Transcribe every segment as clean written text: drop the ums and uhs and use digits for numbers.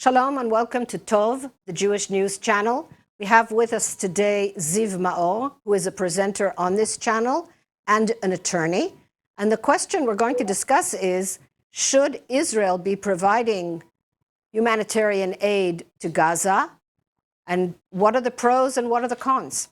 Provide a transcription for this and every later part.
Shalom and welcome to Tov, the Jewish News Channel. We have with us today Ziv Maor, who is a presenter on this channel and an attorney. And the question we're going to discuss is, should Israel be providing humanitarian aid to Gaza? And what are the pros and what are the cons?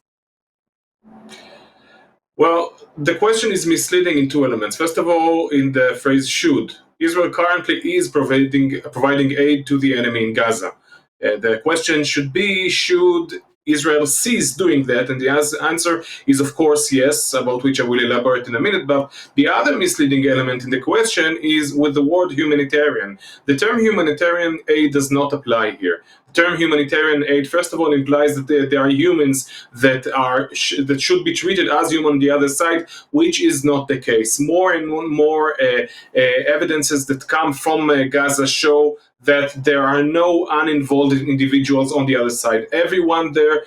Well, the question is misleading in two elements. First of all, in the phrase should. Israel currently is providing aid to the enemy in Gaza. The question should be, should Israel cease doing that? And the answer is, of course, yes, about which I will elaborate in a minute. But the other misleading element in the question is with the word humanitarian. The term humanitarian aid does not apply here. The term humanitarian aid, first of all, implies that there are humans that should be treated as human on the other side, which is not the case. More and more evidences that come from Gaza show that there are no uninvolved individuals on the other side. Everyone there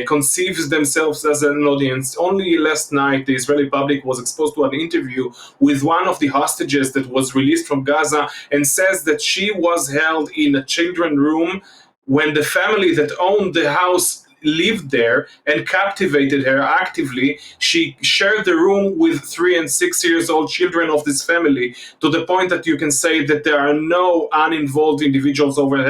conceives themselves as an audience. Only last night, the Israeli public was exposed to an interview with one of the hostages that was released from Gaza and says that she was held in a children's room when the family that owned the house lived there and captivated her actively. She shared the room with 3 and 6 years old children of this family, to the point that you can say that there are no uninvolved individuals over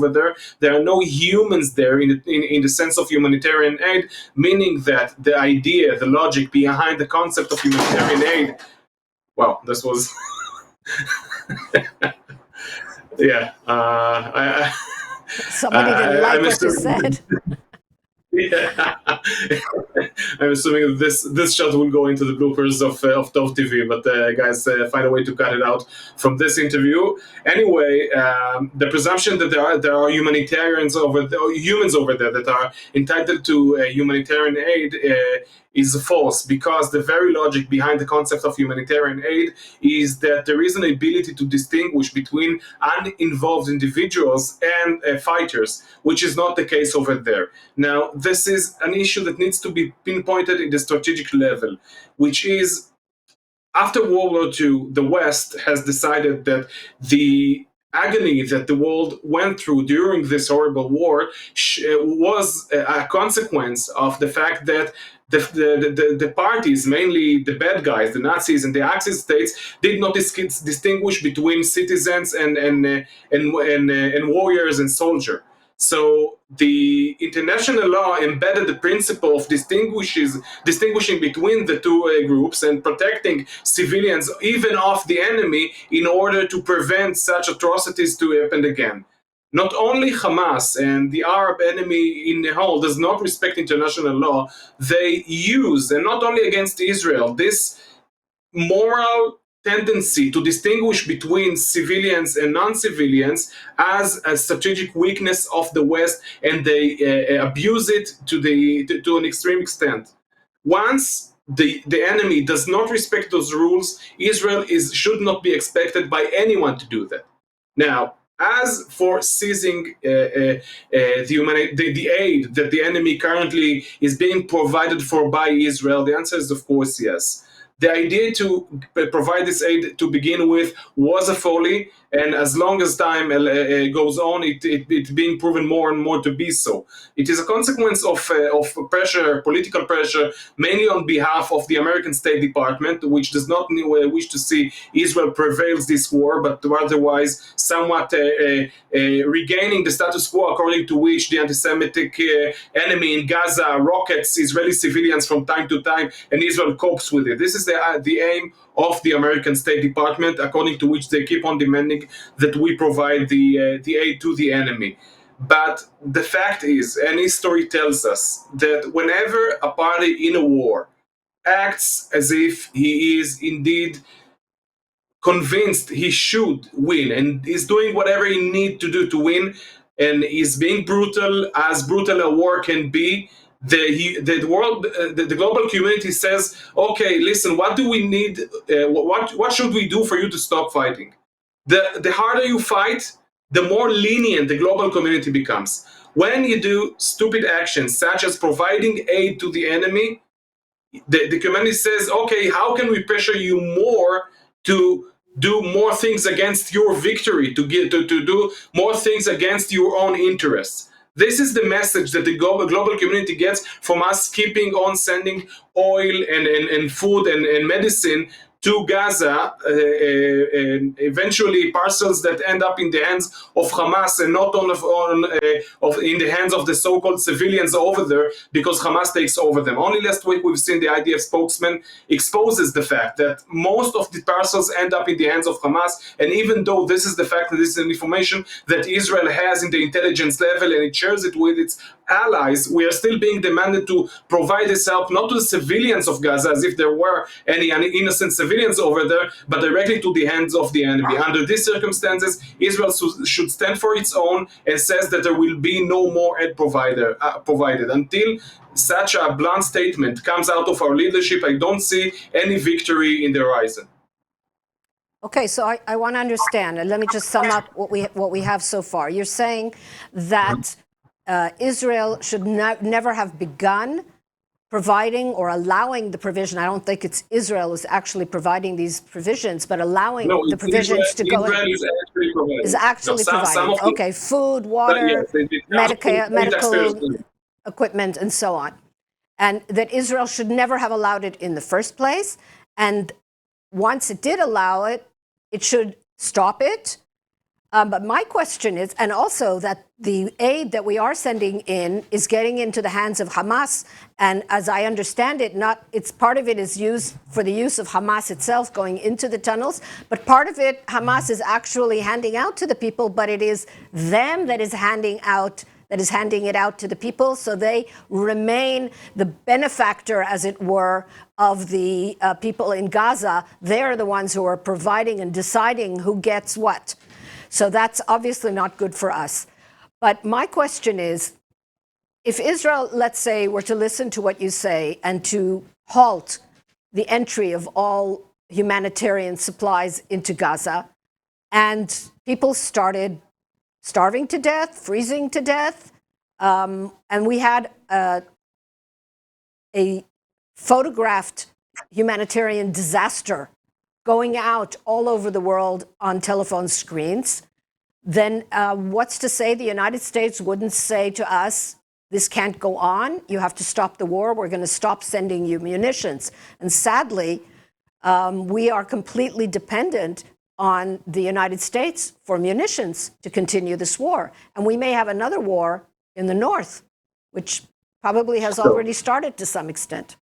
there. There are no humans there in the sense of humanitarian aid, meaning that the idea, the logic behind the concept of humanitarian aid, wow, this was yeah, Somebody didn't like what you said. Yeah, I'm assuming this shot will go into the bloopers of Tov TV, but guys, find a way to cut it out from this interview. Anyway, the presumption that there are humans over there that are entitled to humanitarian aid is false, because the very logic behind the concept of humanitarian aid is that there is an ability to distinguish between uninvolved individuals and fighters, which is not the case over there. Now, this is an issue that needs to be pinpointed in the strategic level, which is, after World War II, the West has decided that the agony that the world went through during this horrible war was a consequence of the fact that the parties, mainly the bad guys, the Nazis and the Axis states, did not distinguish between citizens and warriors and soldiers. So the international law embedded the principle of distinguishing between the two groups and protecting civilians, even of the enemy, in order to prevent such atrocities to happen again. Not only Hamas and the Arab enemy in the whole does not respect international law, they use, and not only against Israel, this moral tendency to distinguish between civilians and non-civilians as a strategic weakness of the West, and they abuse it to an extreme extent. Once the enemy does not respect those rules, Israel should not be expected by anyone to do that. Now, as for seizing the aid that the enemy currently is being provided for by Israel, the answer is, of course, yes. The idea to provide this aid to begin with was a folly, and as long as time goes on, it's being proven more and more to be so. It is a consequence of pressure, political pressure, mainly on behalf of the American State Department, which does not wish to see Israel prevails this war, but otherwise somewhat regaining the status quo, according to which the anti-Semitic enemy in Gaza rockets Israeli civilians from time to time, and Israel copes with it. This is the aim of the American State Department, according to which they keep on demanding that we provide the aid to the enemy. But the fact is, and history tells us, that whenever a party in a war acts as if he is indeed convinced he should win and is doing whatever he needs to do to win, and is being brutal, as brutal a war can be, the global community says, okay, listen, what do we need? What should we do for you to stop fighting? The harder you fight, the more lenient the global community becomes. When you do stupid actions such as providing aid to the enemy, the community says, okay, how can we pressure you more to do more things against your victory, to do more things against your own interests. This is the message that the global community gets from us keeping on sending oil and food and medicine to Gaza, and eventually parcels that end up in the hands of Hamas and not in the hands of the so-called civilians over there, because Hamas takes over them. Only last week we've seen the IDF spokesman exposes the fact that most of the parcels end up in the hands of Hamas, and even though this is the fact that this is an information that Israel has in the intelligence level and it shares it with its allies, we are still being demanded to provide this help not to the civilians of Gaza as if there were any innocent civilians over there, but directly to the hands of the enemy. Under these circumstances, Israel should stand for its own and says that there will be no more aid provided. Until such a blunt statement comes out of our leadership, I don't see any victory in the horizon. Okay, so I want to understand, and let me just sum up what we have so far. You're saying that Israel should never have begun providing or allowing the provision. I don't think it's Israel who's actually providing these provisions, but allowing the provisions to go in. Is actually providing. Okay, food, water, medical equipment, and so on. And that Israel should never have allowed it in the first place. And once it did allow it, it should stop it. But my question is, and also that the aid that we are sending in is getting into the hands of Hamas. And as I understand it, it's part of it is used for the use of Hamas itself going into the tunnels. But part of it, Hamas is actually handing out to the people, but it is them that is handing it out to the people. So they remain the benefactor, as it were, of the people in Gaza. They're the ones who are providing and deciding who gets what. So that's obviously not good for us. But my question is, if Israel, let's say, were to listen to what you say and to halt the entry of all humanitarian supplies into Gaza, and people started starving to death, freezing to death, and we had a photographed humanitarian disaster going out all over the world on telephone screens, then what's to say the United States wouldn't say to us, this can't go on, you have to stop the war, we're going to stop sending you munitions. And sadly, we are completely dependent on the United States for munitions to continue this war. And we may have another war in the north, which probably has already started to some extent.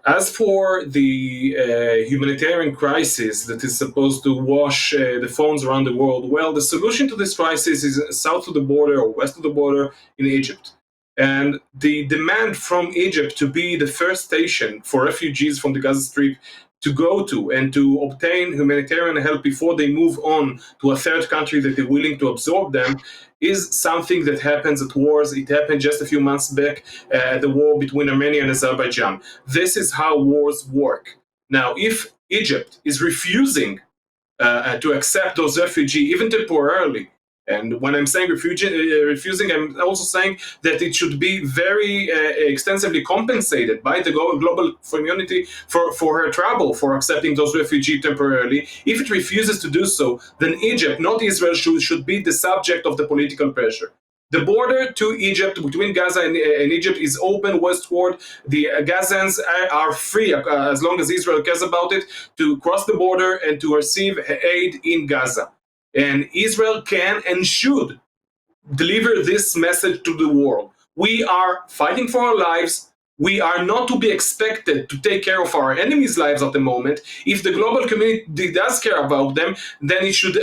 As for the humanitarian crisis that is supposed to wash the phones around the world, well, the solution to this crisis is south of the border or west of the border in Egypt. And the demand from Egypt to be the first station for refugees from the Gaza Strip to go to and to obtain humanitarian help before they move on to a third country that is willing to absorb them is something that happens at wars. It happened just a few months back, the war between Armenia and Azerbaijan. This is how wars work. Now, if Egypt is refusing to accept those refugees, even temporarily, and when I'm saying refusing, I'm also saying that it should be very extensively compensated by the global community for her trouble for accepting those refugees temporarily. If it refuses to do so, then Egypt, not Israel, should be the subject of the political pressure. The border to Egypt, between Gaza and Egypt, is open westward. The Gazans are free, as long as Israel cares about it, to cross the border and to receive aid in Gaza. And Israel can and should deliver this message to the world. We are fighting for our lives. We are not to be expected to take care of our enemies' lives at the moment. If the global community does care about them, then it should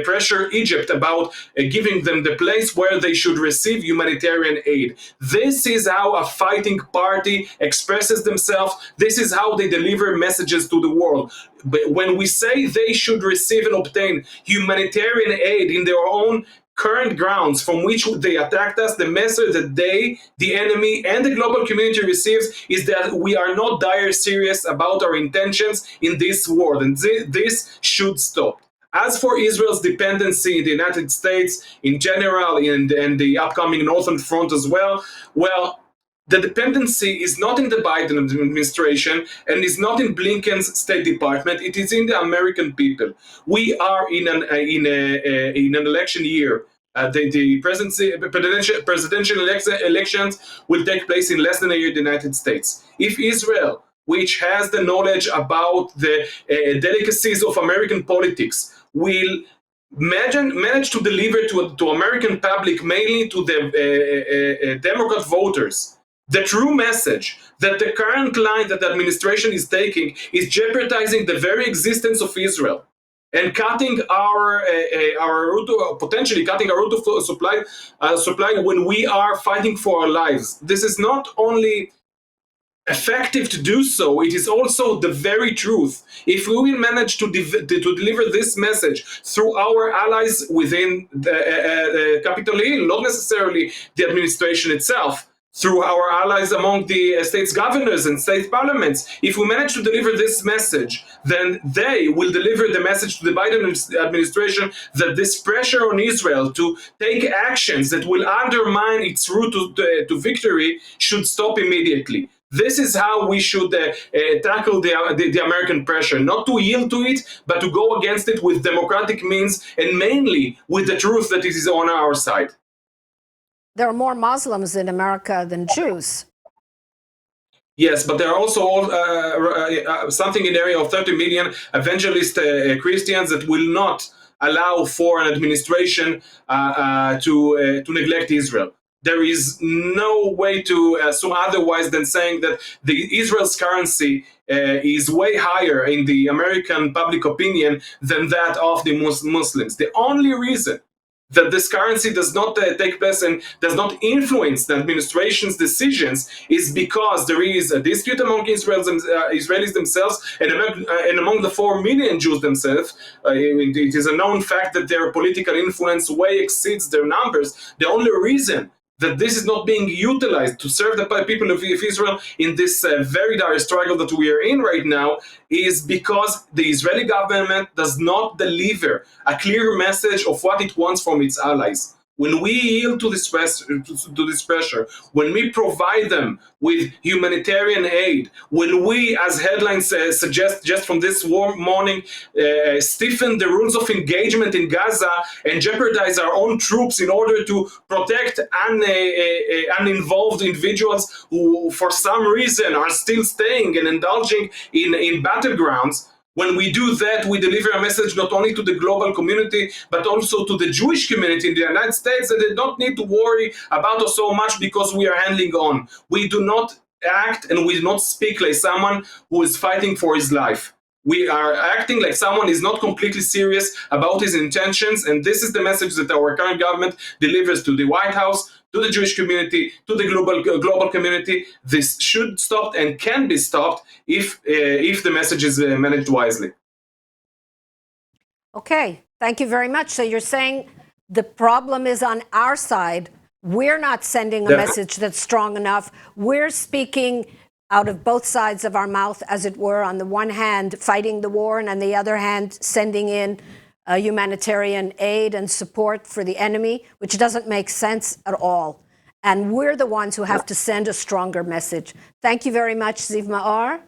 pressure Egypt about giving them the place where they should receive humanitarian aid. This is how a fighting party expresses themselves. This is how they deliver messages to the world. But when we say they should receive and obtain humanitarian aid in their own current grounds from which they attacked us, the message that they, the enemy, and the global community receives is that we are not dire serious about our intentions in this war, and this should stop. As for Israel's dependency in the United States in general and the upcoming Northern Front as well, the dependency is not in the Biden administration and is not in Blinken's State Department. It is in the American people. We are in an election year. The presidential elections will take place in less than a year in the United States. If Israel, which has the knowledge about the delicacies of American politics, will manage to deliver to American public, mainly to the Democrat voters, the true message that the current line that the administration is taking is jeopardizing the very existence of Israel and cutting our route, potentially cutting our route of supply when we are fighting for our lives. This is not only effective to do so, it is also the very truth. If we will manage to deliver this message through our allies within the Capitol Hill, not necessarily the administration itself, through our allies among the states' governors and state parliaments, if we manage to deliver this message, then they will deliver the message to the Biden administration that this pressure on Israel to take actions that will undermine its route to victory should stop immediately. This is how we should tackle the American pressure, not to yield to it, but to go against it with democratic means and mainly with the truth that it is on our side. There are more Muslims in America than Jews. Yes, but there are also something in the area of 30 million evangelist Christians that will not allow for an administration to neglect Israel. There is no way to assume otherwise than saying that Israel's currency is way higher in the American public opinion than that of the Muslims. The only reason that this currency does not take place and does not influence the administration's decisions is because there is a dispute among Israelis themselves and among the 4 million Jews themselves. It is a known fact that their political influence way exceeds their numbers. The only reason that this is not being utilized to serve the people of Israel in this very dire struggle that we are in right now is because the Israeli government does not deliver a clear message of what it wants from its allies. When we yield to this pressure, when we provide them with humanitarian aid, when we, as headlines suggest just from this morning, stiffen the rules of engagement in Gaza and jeopardize our own troops in order to protect uninvolved individuals who, for some reason, are still staying and indulging in battlegrounds. When we do that, we deliver a message not only to the global community, but also to the Jewish community in the United States that they don't need to worry about us so much because we are handling on. We do not act and we do not speak like someone who is fighting for his life. We are acting like someone is not completely serious about his intentions, and this is the message that our current government delivers to the White House, to the Jewish community, to the global community. This should stop and can be stopped if the message is managed wisely. Okay, thank you very much. So you're saying the problem is on our side. We're not sending a message that's strong enough. We're speaking out of both sides of our mouth, as it were, on the one hand, fighting the war, and on the other hand, sending in humanitarian aid and support for the enemy, which doesn't make sense at all. And we're the ones who have to send a stronger message. Thank you very much, Ziv Maor.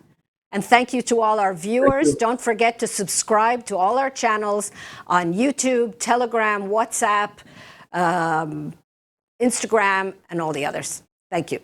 And thank you to all our viewers. Don't forget to subscribe to all our channels on YouTube, Telegram, WhatsApp, Instagram, and all the others. Thank you.